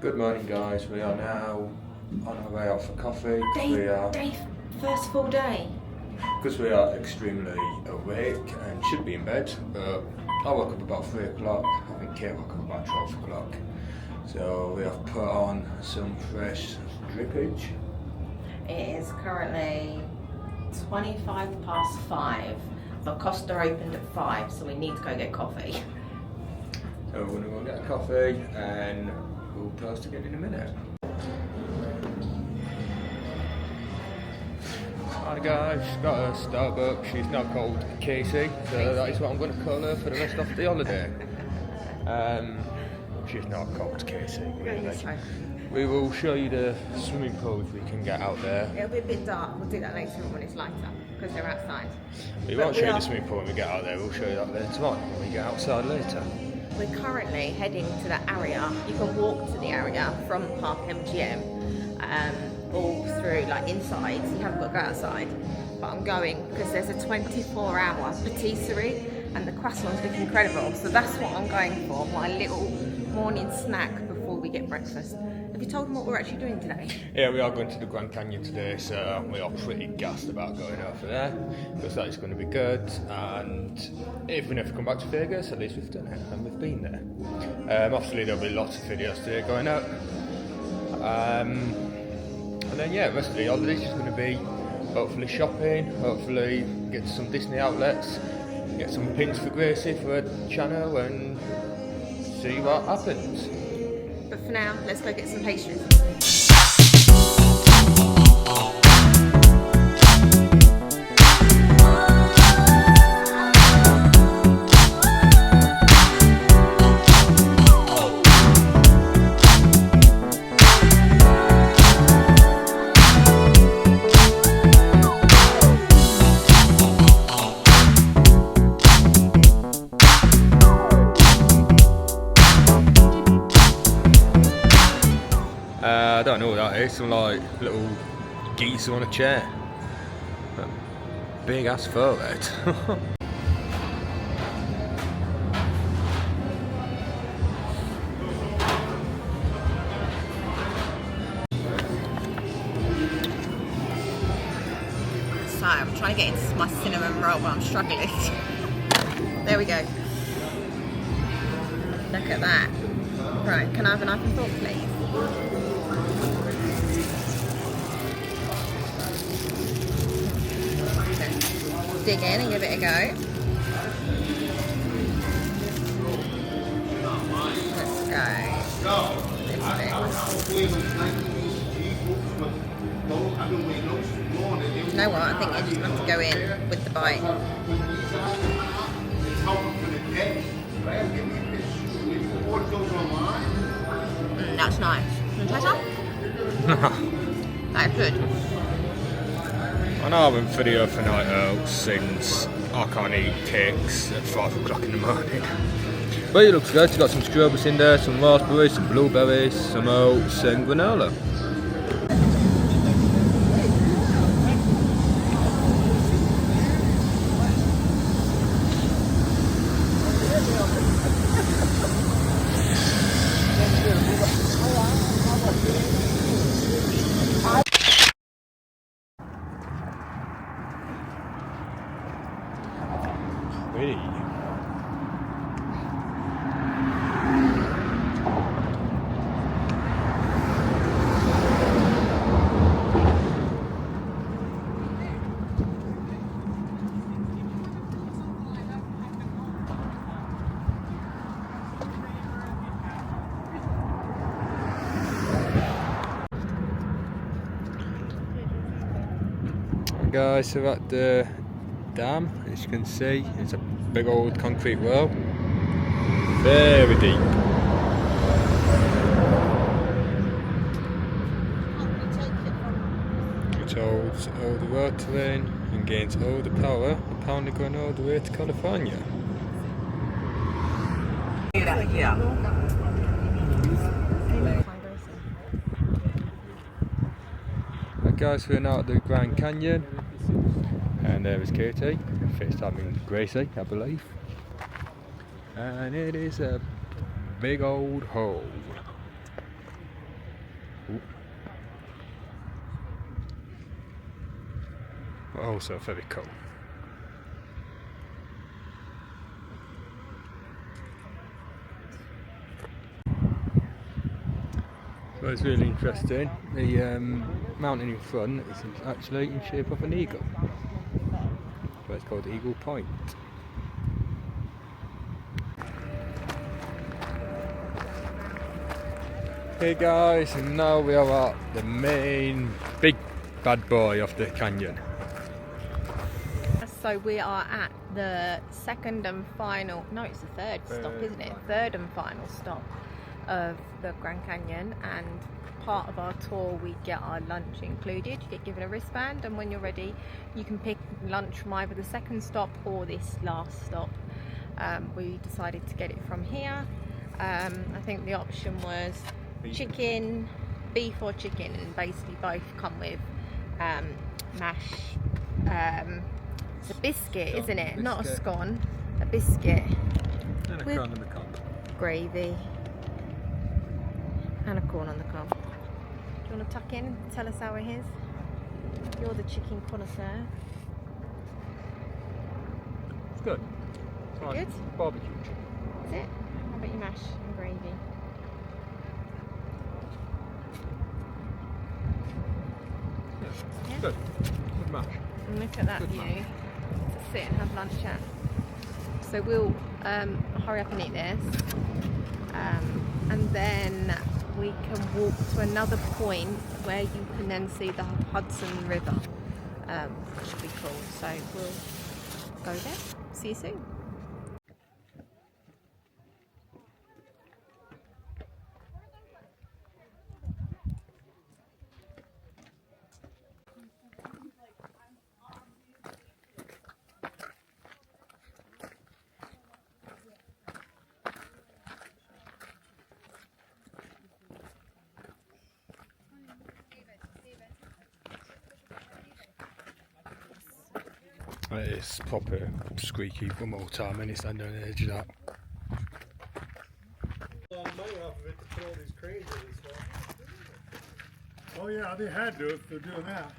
Good morning, guys. We are now on our way out for coffee. First full day. Because we are extremely awake and should be in bed, but I woke up about 3 o'clock. I think Kate woke up about 12 o'clock. So we have put on some fresh drippage. It is currently 5:25, but Costa opened at 5, so we need to go get coffee. So we're going to go get a coffee and we'll post again in a minute. Hi guys, got a Starbucks. She's now called Casey, so that is what I'm going to call her for the rest of the holiday. She's not called Casey, really. We will show you the swimming pools we can get out there. It'll be a bit dark, we'll do that later when it's lighter, because they're outside. We won't show you the swimming pool when we get out there, we'll show you that later on when we get outside later. We're currently heading to that area. You can walk to the area from Park MGM, all through like inside, so you haven't got to go outside. But I'm going because there's a 24-hour patisserie and the croissants look incredible. So that's what I'm going for, my little morning snack before we get breakfast. Have you told them what we're actually doing today? Yeah, we are going to the Grand Canyon today, so we are pretty gassed about going over there because that is going to be good. And if we never come back to Vegas, at least we've done it and we've been there. Obviously, there'll be lots of videos today going up. And then, yeah, the rest of the holiday is just going to be hopefully shopping, hopefully get to some Disney outlets, get some pins for Gracie for her channel, and see what happens. But for now, let's go get some pastries. I don't know what that is, some like little geezer on a chair. Big ass forehead. So I'm trying to get into my cinnamon roll, but I'm struggling. There we go. Look at that. Right, can I have a knife and fork, please? Dig in and give it a go. Let's go. You know what? I think you're just going to have to go in with the bite. That's nice. Can you try some? That's good. I know I've been video for night out since I can't eat cakes at 5 o'clock in the morning. But it looks good, it's got some strawberries in there, some raspberries, some blueberries, some oats and granola. Pretty. Guys, so we're at the dam, as you can see. It's a big old concrete wall, very deep. Which holds all the water in and gains all the power, apparently going all the way to California. Yeah. Right guys, we're now at the Grand Canyon, and there is Katie, FaceTiming Gracie, I believe. And it is a big old hole. also very cool. So it's really interesting. The mountain in front is actually in shape of an eagle. So it's called Eagle Point. Hey guys, and now we are at the main big bad boy of the canyon. So we are at the second and final, no, it's the third stop, isn't it? Third and final stop of the Grand Canyon, and part of our tour we get our lunch included. You get given a wristband, and when you're ready you can pick lunch from either the second stop or this last stop. We decided to get it from here. I think the option was chicken, beef or chicken, and basically both come with mash. It's a biscuit, isn't it? Biscuit. Not a scone, a biscuit. And a corn on the cob. Gravy. And a corn on the cob. Do you want to tuck in and tell us how it is? You're the chicken connoisseur. It's good. It's like good? barbecue chicken. Is it? How about your mash and gravy? Yeah. Good. Good mash. And look at that good view. Mash. To sit and have lunch at. So we'll hurry up and eat this. And then we can walk to another point where you can then see the Hudson River, which will be cool. So we'll go there. See you soon. It is proper squeaky one more time, and it's standing on the edge of that. A lot of money off of it to put all these cranes in and stuff. Oh yeah, they had to if they're doing that.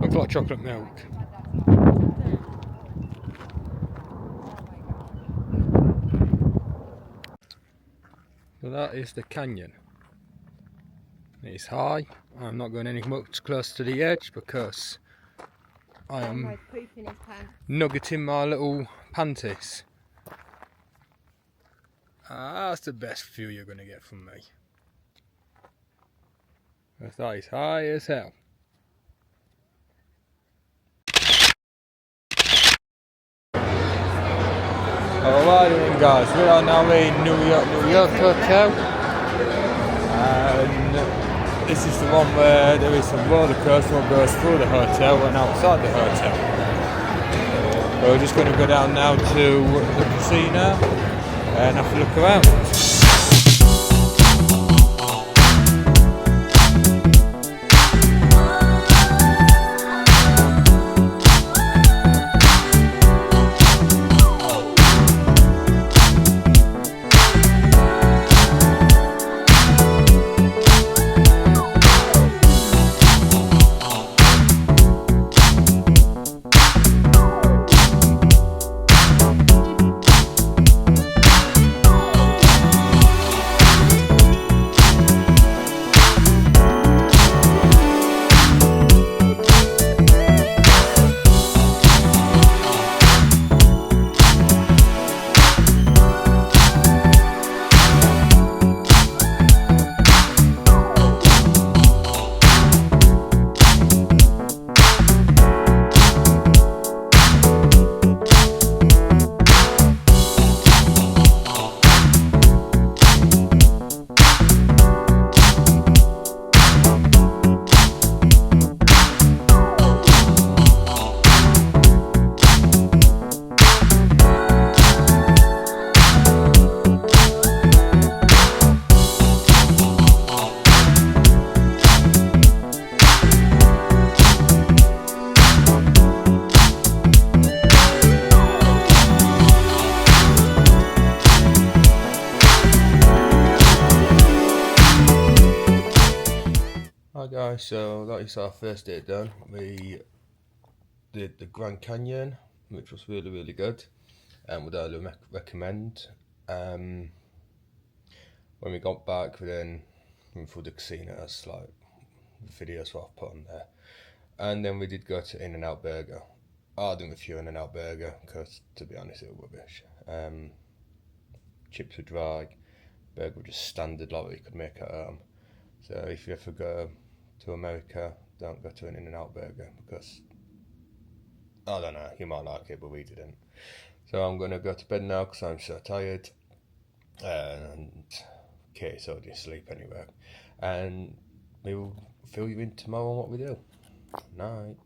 Looks like chocolate milk. So that is the canyon. It's high. I'm not going any much closer to the edge because I am nuggeting my little panties. That's the best view you're going to get from me. That is high as hell. Alright then guys, we are now in New York Hotel, and this is the one where there is some roller coaster that goes through the hotel and outside the hotel. So we're just going to go down now to the casino and have a look around. guys, so that is our first day done. We did the Grand Canyon, which was really, really good, and would highly recommend. When we got back, we then went through the casinos, like videos what I've put on there, and then we did go to In-N-Out Burger. I didn't review In-N-Out Burger because, to be honest, it was rubbish. Chips were dry, burger was just standard like what you could make at home. So if you ever go to America, don't go to an In-N-Out Burger because, I don't know, you might like it, but we didn't. So I'm going to go to bed now because I'm so tired, and Katie's already asleep anyway, and we will fill you in tomorrow on what we do. Night.